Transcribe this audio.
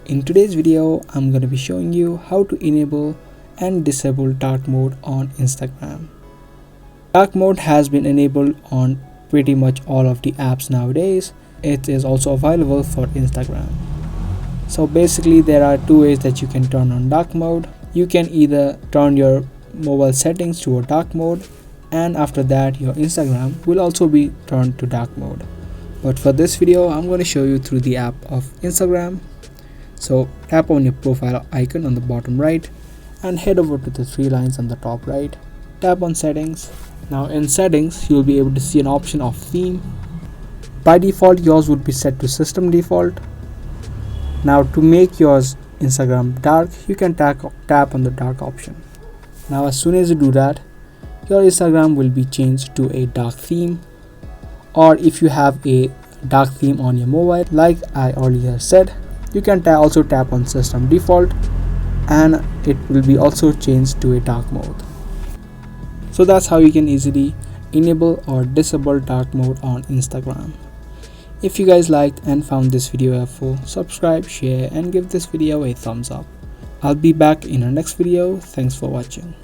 In today's video, I'm going to be showing you how to enable and disable dark mode on Instagram. Dark mode has been enabled on pretty much all of the apps nowadays. It is also available for Instagram. So basically there are two ways that you can turn on dark mode. You can either turn your mobile settings to a dark mode, and after that your Instagram will also be turned to dark mode. But for this video, I'm going to show you through the app of Instagram. So tap on your profile icon on the bottom right and head over to the three lines on the top right. Tap on settings. Now in settings, you'll be able to see an option of theme. By default, yours would be set to system default. Now to make yours Instagram dark, you can tap on the dark option. Now as soon as you do that, your Instagram will be changed to a dark theme. Or if you have a dark theme on your mobile, like I earlier said, you can also tap on system default and it will be also changed to a dark mode. So that's how you can easily enable or disable dark mode on Instagram. If you guys liked and found this video helpful, subscribe, share and give this video a thumbs up. I'll be back in our next video. Thanks for watching.